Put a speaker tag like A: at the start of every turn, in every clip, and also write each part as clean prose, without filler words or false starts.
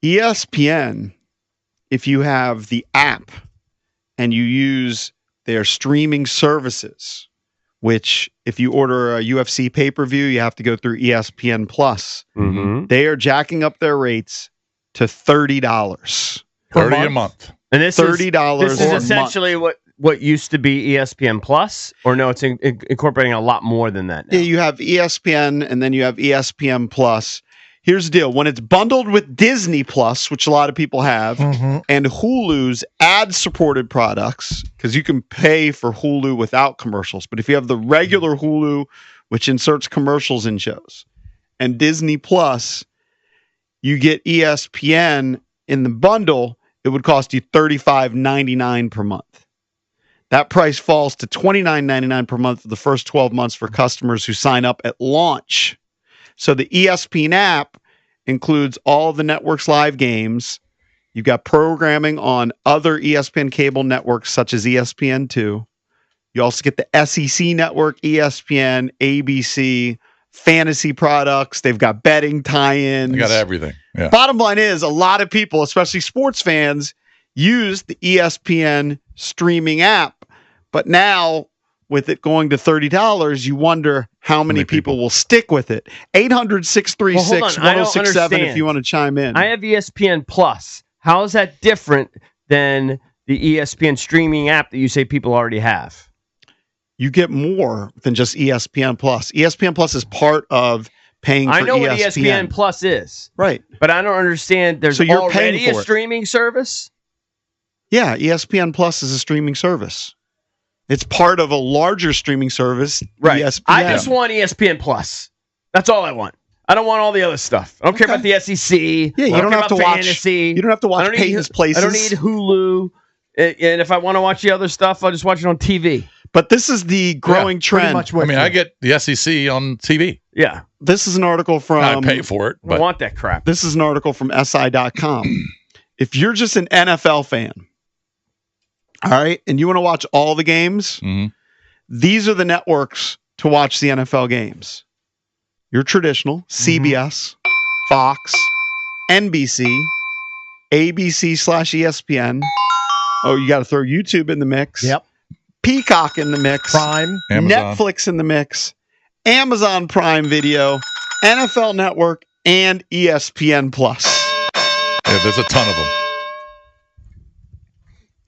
A: ESPN, if you have the app and you use their streaming services, which if you order a UFC pay-per-view, you have to go through ESPN Plus.
B: Mm-hmm.
A: They are jacking up their rates to $30.
C: $30 a month.
B: And this
A: $30
B: is essentially what used to be ESPN Plus, or no, it's incorporating a lot more than that now.
A: Yeah, you have ESPN and then you have ESPN Plus. Here's the deal. When it's bundled with Disney Plus, which a lot of people have, and Hulu's ad-supported products, because you can pay for Hulu without commercials, but if you have the regular Hulu, which inserts commercials in shows, and Disney Plus, you get ESPN in the bundle, it would cost you $35.99 per month. That price falls to $29.99 per month for the first 12 months for customers who sign up at launch. So the ESPN app includes all the network's live games. You've got programming on other ESPN cable networks such as ESPN2. You also get the SEC network, ESPN, ABC, fantasy products. They've got betting tie-ins.
C: They got everything. Yeah.
A: Bottom line is, a lot of people, especially sports fans, use the ESPN streaming app. But now, with it going to $30, you wonder how many people will stick with it. 800-636-1067 if you want to chime in.
B: I have ESPN Plus. How is that different than the ESPN streaming app that you say people already have?
A: You get more than just ESPN Plus. ESPN Plus is part of paying for ESPN.
B: I know what ESPN Plus is.
A: Right.
B: But I don't understand. There's already a streaming service?
A: Yeah, ESPN Plus is a streaming service. It's part of a larger streaming service,
B: right?
A: ESPN.
B: I just want ESPN Plus. That's all I want. I don't want all the other stuff. I don't care about the SEC.
A: Yeah, you don't have to watch fantasy. You don't have to watch Peyton's Places.
B: I don't need Hulu. And if I want to watch the other stuff, I'll just watch it on TV.
A: But this is the growing trend.
C: I get the SEC on TV.
B: Yeah.
A: This is an article from...
C: I pay for it.
B: I don't want that crap.
A: This is an article from SI.com. If you're just an NFL fan, all right, and you want to watch all the games, these are the networks to watch the NFL games. Your traditional CBS, Fox, NBC, ABC/ESPN. Oh, you got to throw YouTube in the mix.
D: Yep.
A: Peacock in the mix.
D: Prime.
C: Amazon.
A: Netflix in the mix. Amazon Prime Video, NFL Network, and ESPN Plus.
C: Yeah, there's a ton of them.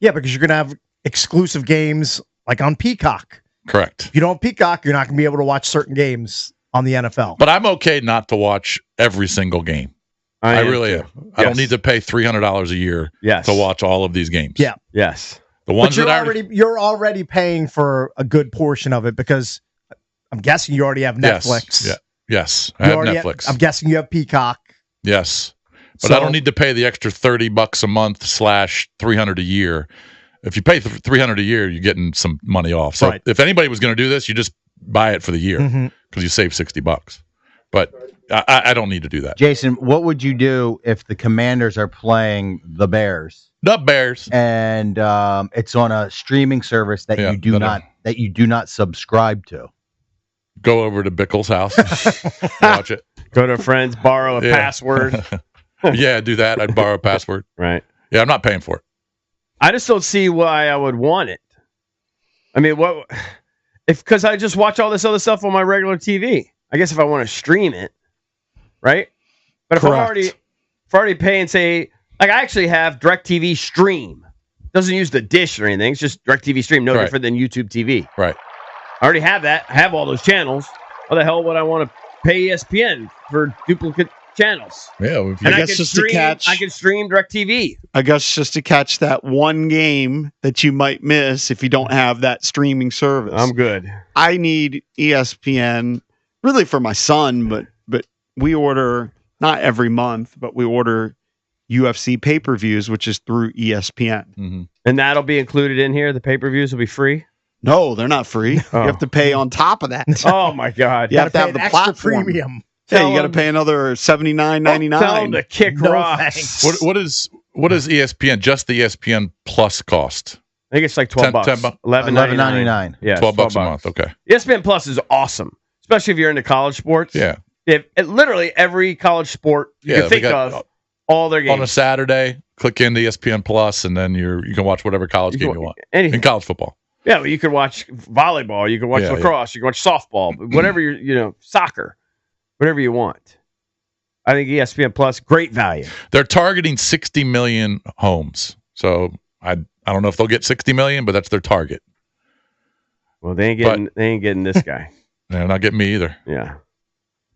D: Yeah, because you're going to have exclusive games like on Peacock.
C: Correct.
D: If you don't have Peacock, you're not going to be able to watch certain games on the NFL.
C: But I'm okay not to watch every single game. I really am. Yes. I don't need to pay $300 a year to watch all of these games.
D: Yeah.
B: Yes.
C: The ones
D: you're already paying for a good portion of it because I'm guessing you already have Netflix.
C: Yes. I have Netflix.
D: I'm guessing you have Peacock.
C: Yes. But I don't need to pay the extra $30 a month / $300 a year. If you pay $300 a year, you're getting some money off. So if anybody was going to do this, you just buy it for the year because you save $60. But I don't need to do that.
E: Jason, what would you do if the Commanders are playing the Bears?
C: The Bears,
E: and it's on a streaming service that you do not subscribe to.
C: Go over to Bickle's house, watch it.
B: Go to a friend's, borrow a password.
C: Yeah, do that. I'd borrow a password.
B: Right.
C: Yeah, I'm not paying for it.
B: I just don't see why I would want it. I mean, because I just watch all this other stuff on my regular TV. I guess if I want to stream it, right? But if I'm already paying, say, like I actually have DirecTV Stream. Doesn't use the dish or anything. It's just DirecTV Stream, no different than YouTube TV.
C: Right.
B: I already have that. I have all those channels. Why the hell would I want to pay ESPN for duplicate channels?
C: Yeah,
A: I guess just to catch.
B: I can stream DirecTV.
A: I guess just to catch that one game that you might miss if you don't have that streaming service.
B: I'm good.
A: I need ESPN really for my son, but we order not every month, but we order UFC pay-per-views, which is through ESPN.
B: And that'll be included in here. The pay-per-views will be free.
A: No, they're not free. You have to pay on top of that.
B: Oh my God!
A: You have to have the platform.
D: Premium.
A: Yeah, you got to pay another $79.99.
B: Tell them to kick rocks.
C: What is ESPN? Just the ESPN Plus cost?
B: I think it's like $12.
E: $11.99.
B: Yeah,
C: $12 a month. Okay.
B: ESPN Plus is awesome, especially if you're into college sports.
C: Yeah.
B: Literally every college sport you can think of all their games
C: on a Saturday. Click into ESPN Plus, and then you can watch whatever college game you want.
B: Anything.
C: In college football.
B: Yeah, well, you could watch volleyball, you could watch lacrosse, you can watch softball, whatever soccer, whatever you want. I think ESPN Plus, great value.
C: They're targeting 60 million homes. So I don't know if they'll get 60 million, but that's their target.
B: Well, they ain't getting this guy.
C: They're not getting me either.
B: Yeah.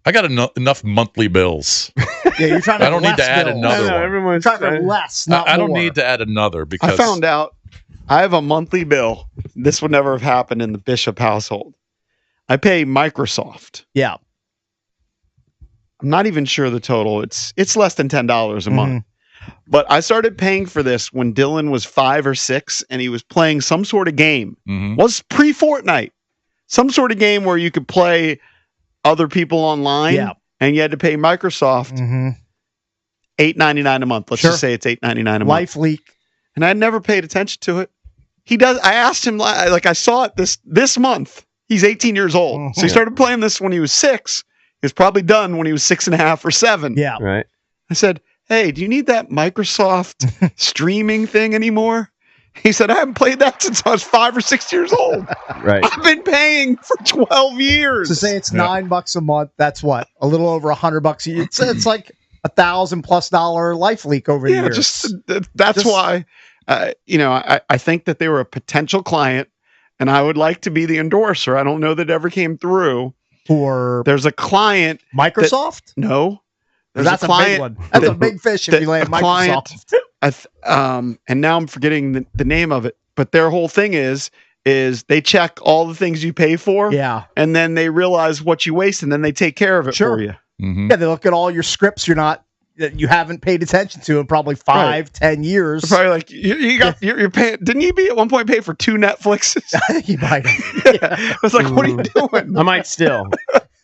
C: I got enough monthly bills.
D: Yeah, you're trying to.
C: I don't need to add another one.
B: Everyone's
D: trying to less, not
C: I don't
D: more.
C: need to add another because
A: I found out I have a monthly bill. This would never have happened in the Bishop household. I pay Microsoft.
D: Yeah.
A: I'm not even sure the total. It's less than $10 a month. But I started paying for this when Dylan was 5 or 6 and he was playing some sort of game. Was pre-Fortnite. Some sort of game where you could play other people online and you had to pay Microsoft $8.99 a month. Let's just say it's $8.99 a month.
D: Life leak.
A: And I'd never paid attention to it. He does. I asked him, like I saw it this month. He's 18 years old. So he started playing this when he was 6. He was probably done when he was 6.5 or 7.
D: Yeah.
B: Right.
A: I said, hey, do you need that Microsoft streaming thing anymore? He said, I haven't played that since I was 5 or 6 years old.
B: Right.
A: I've been paying for 12 years.
D: So say it's $9 a month. That's what? A little over $100 a year. It's like $1,000+ life leak over the years.
A: That's why, I think that they were a potential client and I would like to be the endorser. I don't know that it ever came through. There's a client.
D: Microsoft?
A: No.
D: That's a big one. That's a big fish if you land Microsoft.
A: And now I'm forgetting the name of it. But their whole thing is they check all the things you pay for.
D: Yeah.
A: And then they realize what you waste and then they take care of it for you.
D: Yeah, they look at all your scripts that you haven't paid attention to in probably 5-10 years.
A: They're probably like you're paying. Didn't you be at one point pay for 2 Netflixes?
D: I think you might have.
A: I was like, what are you doing?
B: I might still.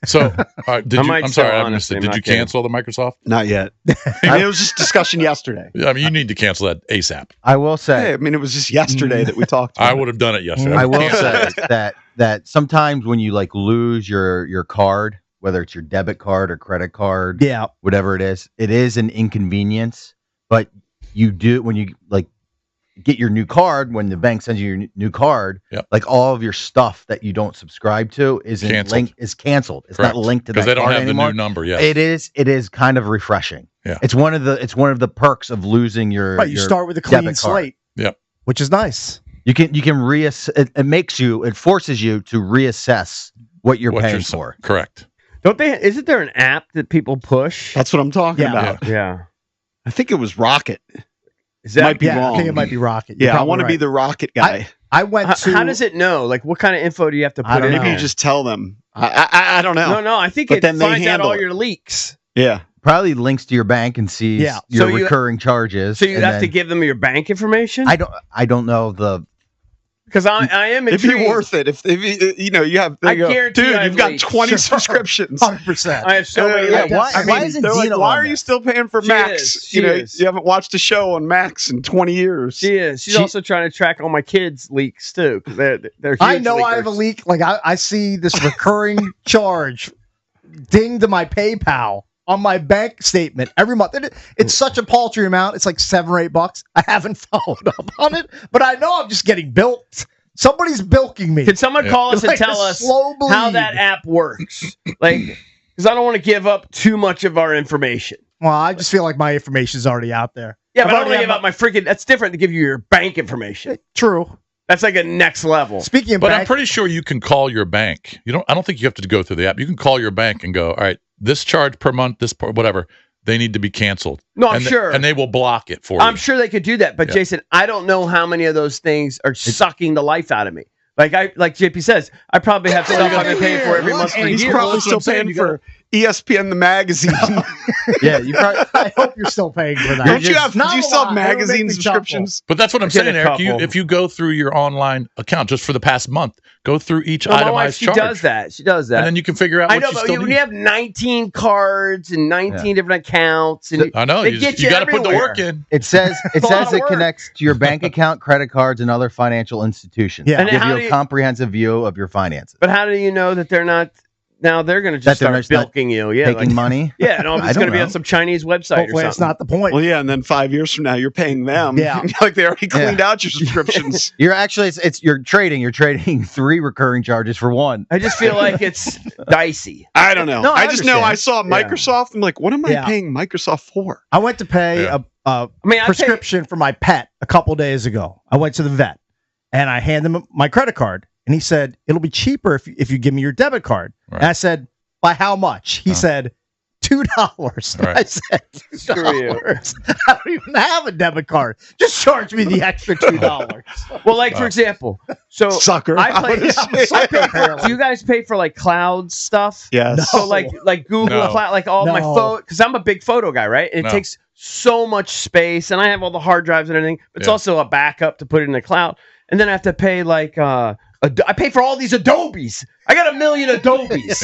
C: So, I'm sorry, I missed
B: honestly,
C: it. Did you cancel the Microsoft?
A: Not yet. It was just discussion yesterday.
C: I mean, you need to cancel that ASAP.
E: I will say.
A: Hey, it was just yesterday that we talked about
C: I would have done it yesterday.
E: I will say that sometimes when you lose your card, whether it's your debit card or credit card, whatever it is an inconvenience. But you do when you get your new card, when the bank sends you your new card, all of your stuff that you don't subscribe to is canceled. It's not linked to that card anymore. Because they don't have the new
C: number yet.
E: It is kind of refreshing.
C: Yeah.
E: It's one of the perks of losing your
D: Right, you start with a clean slate.
C: Yep.
D: Which is nice.
E: You can reassess. It forces you to reassess what you're paying for.
C: Correct.
B: Isn't there an app that people push?
A: That's what I'm talking about.
B: Yeah.
A: I think it was Rocket.
B: Might
A: be wrong.
D: I think it might be Rocket.
A: Yeah, I want to be the Rocket guy.
D: I went to.
B: How does it know? What kind of info do you have to put in?
A: Maybe you just tell them. I don't know.
B: No. I think it finds out all your leaks.
A: Yeah.
E: Probably links to your bank and sees your recurring charges.
B: So you have to give them your bank information?
E: I don't know
B: because I am intrigued.
A: It'd be worth it if you have.
B: I guarantee
A: dude, you've got 20 subscriptions.
D: 100%.
B: I have so many.
E: Why isn't Dino
A: why are you still paying for Max?
B: She is.
A: You haven't watched a show on Max in 20 years.
B: She is. She's also trying to track all my kids' leaks too. They're huge
D: I know
B: leakers.
D: I have a leak. I see this recurring charge ding to my PayPal on my bank statement every month. It's such a paltry amount. It's like $7 or $8. I haven't followed up on it, but I know I'm just getting bilked. Somebody's bilking me.
B: Can someone call us and tell us how that app works? Because I don't want to give up too much of our information.
D: Well, I just feel like my information is already out there.
B: Yeah, but I don't want to give up my freaking. That's different to give you your bank information.
D: True.
B: That's like a next level.
D: Speaking of
C: but
D: bank,
C: I'm pretty sure you can call your bank. I don't think you have to go through the app. You can call your bank and go, all right, this charge per month, whatever, they need to be canceled.
B: No, I'm sure.
C: And they will block it for you.
B: I'm sure they could do that. But Jason, I don't know how many of those things are sucking the life out of me. Like JP says, I probably have stuff I've been paying for every month for
A: He's
B: years.
A: probably still paying for ESPN the magazine.
E: Yeah, you probably.
D: I hope you're still paying for that.
A: Do you still have magazine subscriptions?
C: But that's what I'm saying, Eric. If you go through your online account just for the past month, go through each itemized charge.
B: She does that.
C: And then you can figure out what you still need.
B: When you have 19 cards and 19 different accounts, and
C: I know
B: they get you
C: got to put the
B: everywhere.
C: work in.
E: It says it connects to your bank account, credit cards, and other financial institutions.
D: Yeah.
E: Give you a comprehensive view of your finances.
B: But how do you know that they're not now they're going to just start bilking you. Yeah,
E: taking money.
B: Yeah, no, it's going to be on some Chinese website.
D: Hopefully,
B: or
D: that's not the point.
A: Well, yeah, and then 5 years from now, you're paying them.
D: Yeah,
A: like they already cleaned out your subscriptions.
E: You're actually you're trading 3 recurring charges for 1.
B: I just feel like it's dicey.
A: I don't know.
B: No,
A: I just know I saw Microsoft. I'm like, what am I paying Microsoft for?
D: I went to pay a prescription for my pet a couple days ago. I went to the vet and I handed him my credit card, and he said it'll be cheaper if you give me your debit card. Right. And I said, by how much? He said $2. Right. I said $2. I don't even have a debit card. Just charge me the extra $2.
B: Well, like for example, so
A: sucker.
B: Do you guys pay for like cloud stuff?
A: Yes.
B: No. So like Google Cloud, like all my photo, because I'm a big photo guy, right? And it takes so much space, and I have all the hard drives and everything. But it's also a backup to put it in the cloud, and then I have to pay like I pay for all these Adobes. I got 1 million Adobes.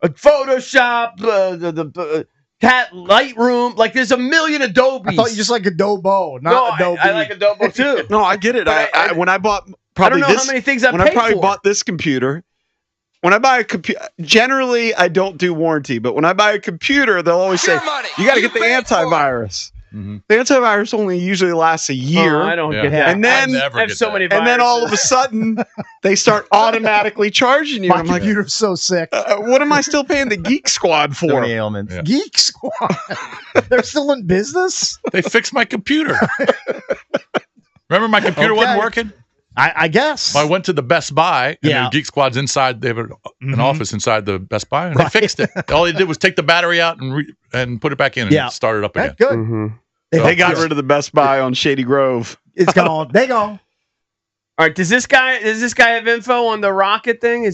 B: Photoshop, the Cat Lightroom. Like there's 1 million Adobes.
D: I thought you just like Adobo, not Adobe.
B: I like Adobo too.
A: No, I get it. When I bought probably
B: I don't know how many things I
A: bought this computer. When I buy a computer, generally I don't do warranty, but when I buy a computer, they'll always say you got to get the antivirus. Mm-hmm. The antivirus only usually lasts a year.
B: I don't get that.
A: And then
B: I have so many viruses.
A: And then all of a sudden they start automatically charging you.
D: My computer's so sick.
A: What am I still paying the Geek Squad for?
E: Ailments.
D: Yeah. Geek Squad. They're still in business?
C: They fixed my computer. Remember my computer wasn't working?
D: I guess.
C: Well, I went to the Best Buy, and Geek Squad's inside. They have an office inside the Best Buy, and they fixed it. All they did was take the battery out and put it back in and start it up again.
D: Good. Mm-hmm.
A: They got rid of the Best Buy on Shady Grove.
D: It's gone. They gone.
B: All right. Does this guy have info on the rocket thing?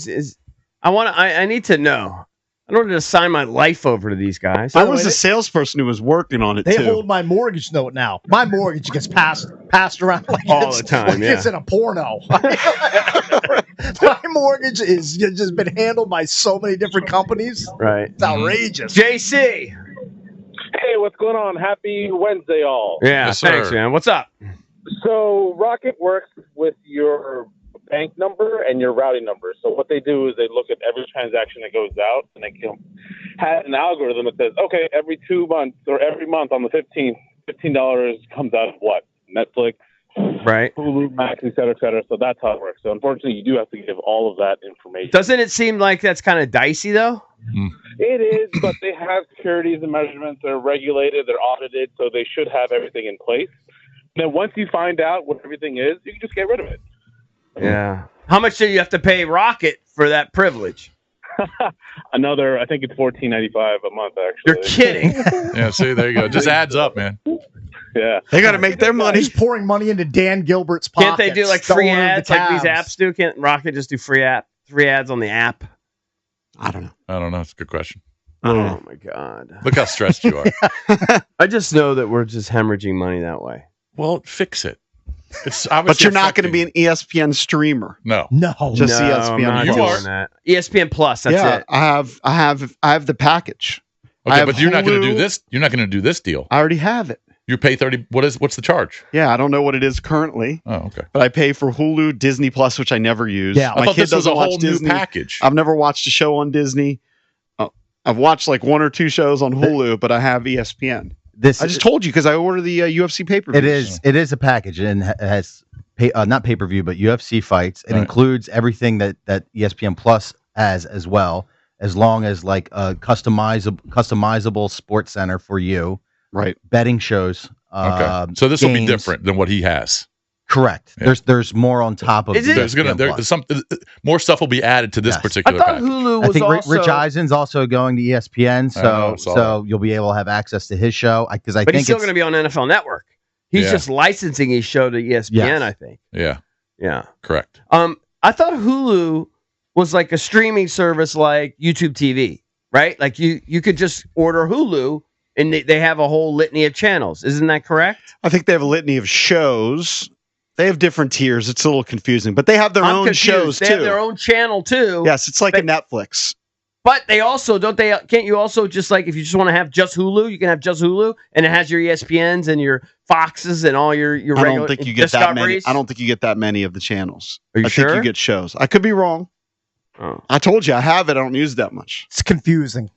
B: I need to know. I don't want to sign my life over to these guys.
A: I was the salesperson who was working on it.
D: They hold my mortgage note now. My mortgage gets passed around like
B: all the time.
D: Like it's in a porno. My mortgage is just been handled by so many different companies.
B: Right.
D: It's outrageous.
B: JC.
F: Hey, what's going on? Happy Wednesday, all.
B: Yeah, yes, thanks, man. What's up?
F: So Rocket works with your bank number and your routing number. So what they do is they look at every transaction that goes out, and they have an algorithm that says, okay, every 2 months or every month on the 15th, $15 comes out of what? Netflix,
B: right?
F: Hulu, Max, et cetera, et cetera. So that's how it works. So unfortunately, you do have to give all of that information.
B: Doesn't it seem like that's kind of dicey, though?
F: It is, but they have securities and measurements. They're regulated. They're audited, so they should have everything in place. And then once you find out what everything is, you can just get rid of it.
B: Yeah. How much do you have to pay Rocket for that privilege?
F: Another, I think it's $14.95 a month, actually.
B: You're kidding.
C: Yeah, see, there you go. Just adds up, man.
F: Yeah.
A: They got to make their money.
D: He's pouring money into Dan Gilbert's pockets.
B: Can't they do like free ads like these apps do? Can't Rocket just do free ads on the app?
A: I don't know.
C: It's a good question.
B: Oh my God.
C: Look how stressed you are.
B: I just know that we're just hemorrhaging money that way.
C: Well, fix it. It's
A: but you're not going to be an ESPN streamer.
C: No.
A: Just ESPN.
B: You are. That. ESPN Plus. That's it.
A: I have the package.
C: Okay, but you're not going to do this. You're not going to do this deal.
A: I already have it.
C: You pay $30. What's the charge?
A: Yeah, I don't know what it is currently.
C: Oh, okay.
A: But I pay for Hulu, Disney Plus, which I never use.
C: Yeah,
A: my kid doesn't watch
C: Disney. New package.
A: I've never watched a show on Disney. I've watched like 1 or 2 shows on Hulu, but I have ESPN. I just told you because I ordered the UFC pay-per-view.
E: It is a package, and it has not pay-per-view, but UFC fights. It includes everything that ESPN Plus has as well, as long as like a customizable sports center for you.
A: Right.
E: Betting shows.
C: Okay. So this will be different than what he has.
E: Correct. Yeah. There's more on top of.
C: There's some more stuff will be added to this particular package.
B: Hulu was
E: I think Rich Eisen's also going to ESPN, so you'll be able to have access to his show.
B: But he's still going to be on NFL Network. He's just licensing his show to ESPN. Yes. I think.
C: Yeah. Correct.
B: I thought Hulu was like a streaming service like YouTube TV, right? Like you could just order Hulu and they have a whole litany of channels. Isn't that correct?
A: I think they have a litany of shows. They have different tiers. It's a little confusing, but they have their own shows too.
B: They have their own channel too.
A: Yes, it's like a Netflix.
B: But they also can't you also just like if you just want to have just Hulu, you can have just Hulu and it has your ESPNs and your Foxes and all your regular
A: I don't think you get that many. I don't think you get that many of the channels.
B: Are you sure?
A: I think you get shows. I could be wrong. I told you I have it. I don't use it that much.
D: It's confusing.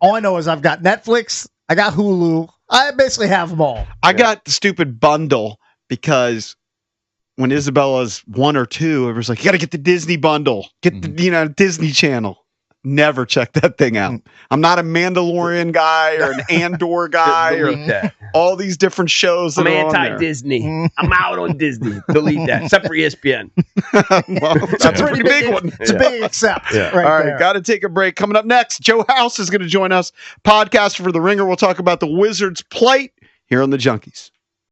D: All I know is I've got Netflix, I got Hulu. I basically have them all.
A: I got the stupid bundle because when Isabella's 1 or 2, everyone's like, you got to get the Disney bundle. Get the Disney Channel. Never check that thing out. I'm not a Mandalorian guy or an Andor guy or all these different shows. That
B: I'm anti-Disney. I'm out on Disney. Delete that. Except for ESPN.
A: Well, that's a pretty big one.
D: It's a big accept.
A: Right all right, got to take a break. Coming up next, Joe House is going to join us, podcaster for The Ringer. We'll talk about the Wizards' plight here on the Junkies.